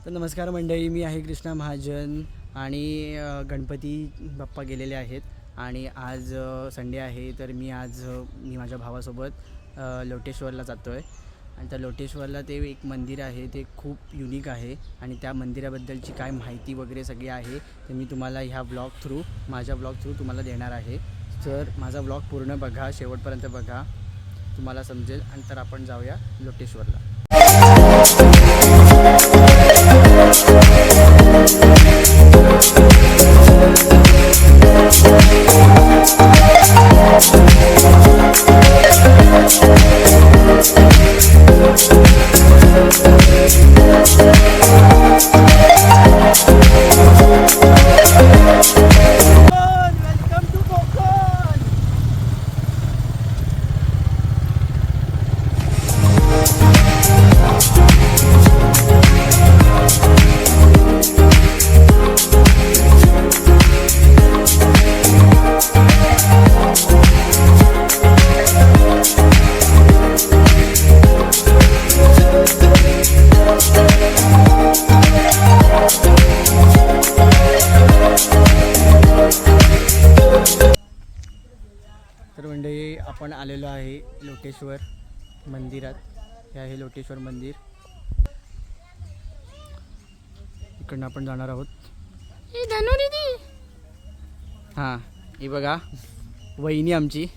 तर नमस्कार मंडळी, मी आहे कृष्णा महाजन आणि गणपती बाप्पा गेलेले आहेत आणि आज संडे आहे. तर मी माझ्या भावासोबत लोटेश्वरला जातो आहे आणि त्या लोटेश्वरला ते एक मंदिर आहे, ते खूप युनिक आहे आणि त्या मंदिराबद्दलची काय माहिती वगैरे सगळी आहे ते मी तुम्हाला माझ्या ब्लॉग थ्रू तुम्हाला देणार आहे. तर माझा ब्लॉग पूर्ण बघा, शेवटपर्यंत बघा, तुम्हाला समजेल. आणि तर आपण जाऊया लोटेश्वरला. तर मंडळी, आपण आलेलो आहे लोटेश्वर मंदिरात. हे आहे लोटेश्वर मंदिर. इकडनं आपण जाणार आहोत. हां, ही बघा वहिनी आमची.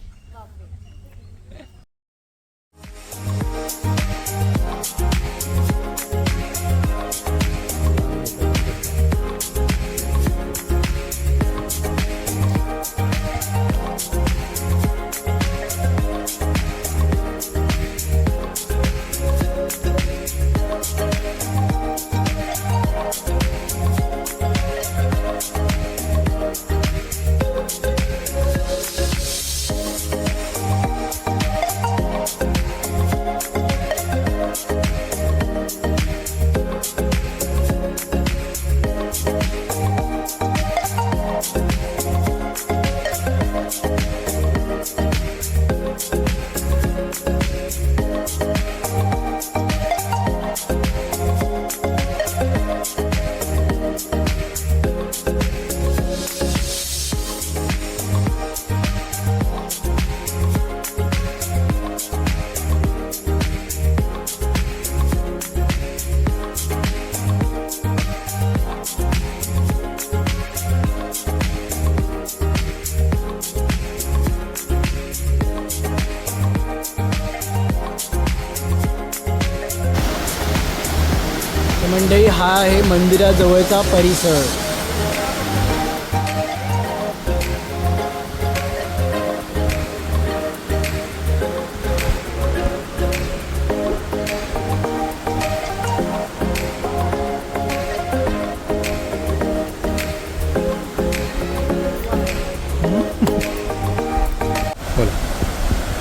मंडळी, हा आहे मंदिराजवळचा परिसर.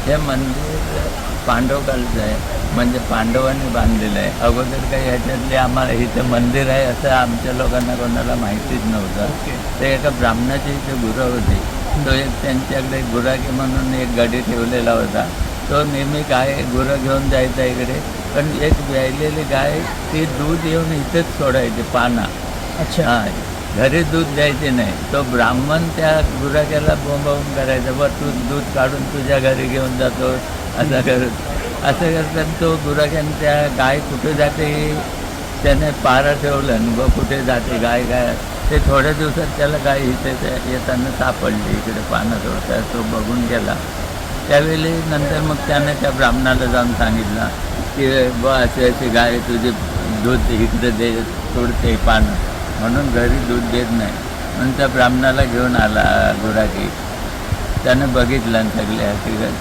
हे मंदिर पांडवकालचं आहे, म्हणजे पांडवांनी बांधलेलं आहे. अगोदर काही ह्याच्यातले आम्हाला इथं मंदिर आहे असं आमच्या लोकांना कोणाला माहितीच नव्हतं. ते एका ब्राह्मणाची इथे गुरं होती. तो एक त्यांच्याकडे गुराखी म्हणून एक गडी ठेवलेला होता. तो नेहमी गुरं घेऊन जायचा इकडे, पण एक व्यायलेली गाय ती दूध येऊन इथेच सोडायची पाना. अच्छा. हां, घरी दूध द्यायचे नाही. तो ब्राह्मण त्या गुराख्याला बोंबावून करायचा, बरं तू दूध काढून तुझ्या घरी घेऊन जातो असं करतात. तो गुराख्याने त्या गाय कुठे जाते त्याने पारा ठेवलं आणि व कुठे जाते गाय ते थोड्या दिवसात त्याला गाय इथे येताना सापडली, इकडे पानं सोडतात. तो बघून गेला. त्यावेळी नंतर मग त्याने त्या ब्राह्मणाला जाऊन सांगितलं की अशी अशी गाय तुझी दूध इकडे दे, सोडते पानं, म्हणून घरी दूध देत नाही. म्हणून त्या ब्राह्मणाला घेऊन आला गुराखी. त्यानं बघितलं आणि सगळ्या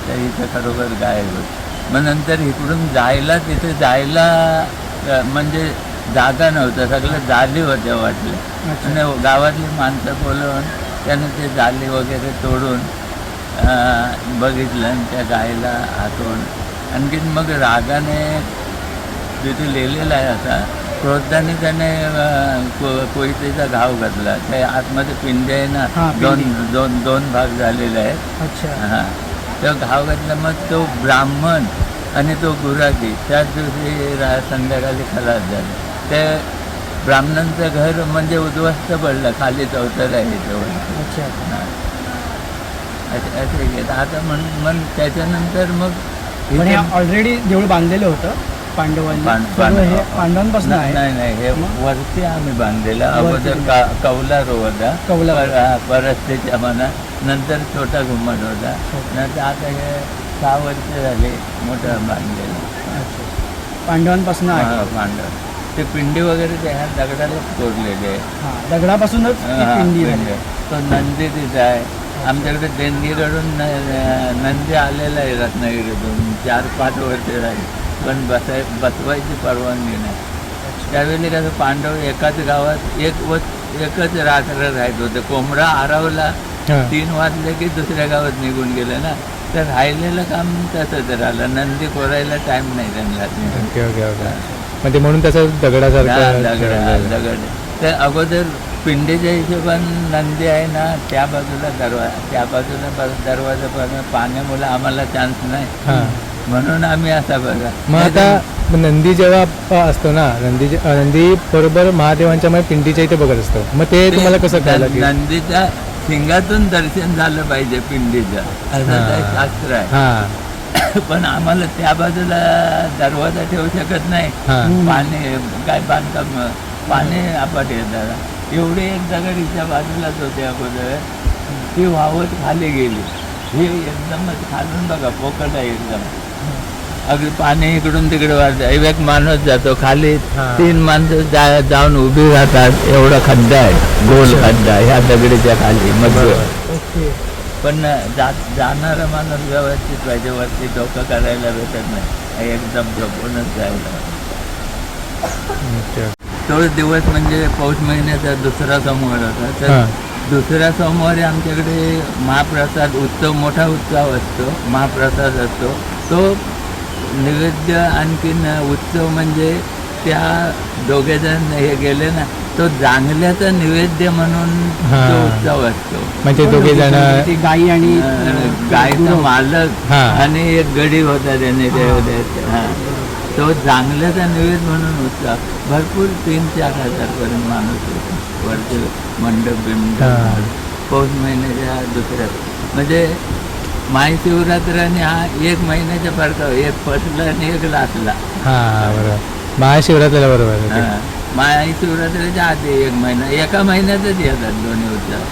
त्या इथं खरोखर गाय होत. मग नंतर इकडून तिथे जायला म्हणजे जागा नव्हतं, सगळं जाली होत्या वाटलं. आणि गावातली माणसं बोलवून त्यानं ते जाली वगैरे तोडून बघितलं आणि त्या गायला हातवून. आणखीन मग रागाने तिथे लिहिलेला आहे असा, क्रोधाने त्याने कोयतेचा घाव घातला. त्या आतमध्ये पिंडे आहे ना, दोन भाग झालेले आहेत. अच्छा. हां, तो घाव घातला. मग तो ब्राह्मण आणि तो गुराखी त्याच दिवशी संध्याकाळी खलास झाले. ते ब्राह्मणांचं घर म्हणजे उद्ध्वस्त पडलं, खाली चौथर आहे तेवढं. अच्छा. असे घेत आता मग त्याच्यानंतर मग पण हे इथे- ऑलरेडी देऊळ बांधलेलं होतं पांडवांनी. सर्व हे पांडवांपासून आहे. नाही हे वरती आम्ही बांधलेलं. अगोदर कौलार होता, कौलार. परस्तेच्या मना, नंतर छोटा घुमट होता, नंतर आता हे 6 वर्ष झाले मोठं बांधलेलं. अच्छा. पांडवांपासून आहे. पांडव ते पिंडी वगैरे ते ह्या दगडालाच कोरलेले आहे. हां, दगडापासूनच ती हा, पिंडी पिंडी. झाली. तो नंदी तिथं आहे. आमच्याकडे देणगीकडून नंदी आलेला आहे रत्नागिरीतून 4-5 वर्ष झाली, पण बसवायची परवानगी नाही. त्यावेळी कसं पांडव एकाच गावात एकच रात्र राहत होते. कोंबडा आरवला 3 वाजले की दुसऱ्या गावात निघून गेले ना, तर राहिलेलं काम तसंच राहिलं. नंदी कोरायला टाईम नाही त्यांना. Okay okay okay. म्हणजे म्हणून त्याचं दगडासारखं दगड तर अगोदर पिंडीच्या हिशोबाने नंदी आहे ना, त्या बाजूला दरवाजा पण पाण्यामुळे आम्हाला चान्स नाही, हां. म्हणून आम्ही असा बघा. मग आता नंदी जेव्हा असतो ना, नंदी बरोबर महादेवांच्या मध्ये पिंडीच्या इथे बघत असतो. मग ते तुम्हाला कसं कळलं की नंदीच्या सिंगातून दर्शन झालं पाहिजे पिंडीचं, असं ते शास्त्र आहे. हां पण आम्हाला त्या बाजूला दरवाजा ठेवू शकत नाही. हां. पाणी काय बांधकाम पाणी आपट येतात. एवढी एक दगड हिच्या बाजूलाच होते अगोदर, ती वाहवत खाली गेली. ही एकदमच खालून बघा पोकळ आहे एकदम. अगदी पाणी इकडून तिकडे वाजतं. एक माणूस जातो खाली, हां. 3 माणसं जाऊन उभी राहतात. एवढा खड्डा आहे, गोल खड्डा ह्या दगडीच्या खाली मध्ये. ओके. पण जाणारा माणूस व्यवस्थित पाहिजे, वरती डोकं करायला भेटत नाही, एकदम झोपूनच जायला. ओके. तो दिवस म्हणजे पौष महिन्याचा दुसरा सोमवार होता. तर हां. दुसऱ्या सोमवारी आमच्याकडे महाप्रसाद उत्सव, मोठा उत्सव असतो, महाप्रसाद असतो. तो नैवेद्य आणखीन उत्सव म्हणजे त्या दोघेजण हे गेले ना, तो जांगल्याचा नैवेद्य म्हणून हां. तो उत्सव असतो. म्हणजे दोघे जण ती गाई आणि गायचा मालक हां. आणि एक गडी होता त्याने तो जांगल्याचा नैवेद्य म्हणून उत्सव. भरपूर 3-4 हजारपर्यंत माणूस होता. वरती मंडप बिंडप. हां. पौष महिन्याच्या दुसऱ्या म्हणजे महाशिवरात्र आणि हा 1 महिन्याचा फरक, एक फसला आणि एक लाचला. हां बरोबर. महाशिवरात्रीला बरोबर. ओके. महाशिवरात्रीच्या आधी 1 महिना, एका महिन्यातच येतात दोन्ही उत्सव.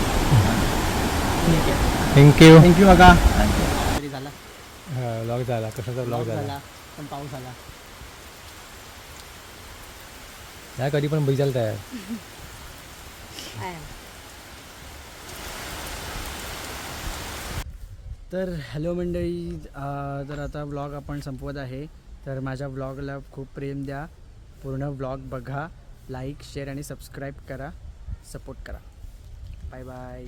ठीक आहे. थँक्यू. थँक्यू बघा. अच्छा. तरी झाला. ब्लॉग झाला, कशाचा ब्लॉग झाला. पण पाऊस आला. या कधी पण बघायला तयार. तर हॅलो मंडळी, तर आता ब्लॉग आपण संपवत आहे. तर माझ्या ब्लॉगला खूप प्रेम द्या, पूर्ण ब्लॉग बघा, लाईक शेअर आणि सबस्क्राईब करा, सपोर्ट करा. Bye bye.